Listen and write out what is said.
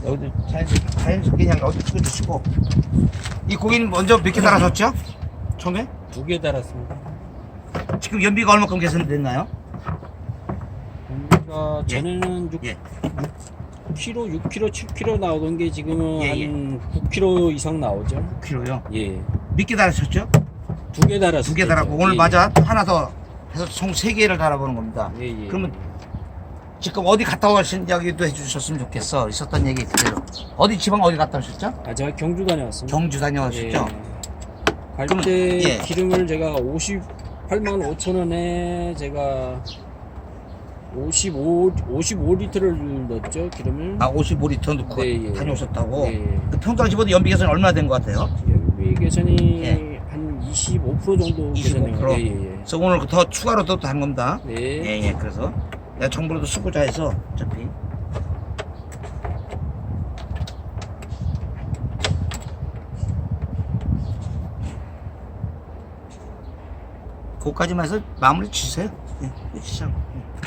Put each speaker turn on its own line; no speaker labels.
여기도 자연스럽게 그냥 어디 찍어주시고. 이 고기는 먼저 몇 개 달아줬죠? 처음에?
2개 달았습니다.
지금 연비가 얼마큼 개선됐나요?
연비가 전에는
예.
6kg, 6kg, 7kg 나오던 게 지금은
예, 예.
한 9kg 이상 나오죠.
9kg요.
예.
몇 개 달으셨죠?
2개 달았어요.
2개 달았고 오늘
예,
맞아 하나 더 해서 총 3개를 달아보는 겁니다.
예, 예.
그러면 지금 어디 갔다 오신 이야기도 해주셨으면 좋겠어. 있었던 얘기 그대로. 어디 지방 어디 갔다 오셨죠?
아, 제가 경주 다녀왔습니다.
경주 다녀오셨죠?
갈
그럼,
때
예.
기름을 제가 58만 5천 원에 제가 55리터를 넣었죠, 기름을.
아 55리터 넣고
네, 예.
다녀오셨다고?
예, 예.
그 평당 집어도 연비 개선이 얼마나 된 것 같아요?
연비 개선이
예.
한 25% 정도
25%?
개선이. 예, 예, 예.
그래서 오늘 더 추가로 또 다른 겁니다.
네.
예, 그래서 내가 정보로도 쓰고자 해서 어차피 그거까지만 해서 마무리 주세요. 예, 해주시죠. 예.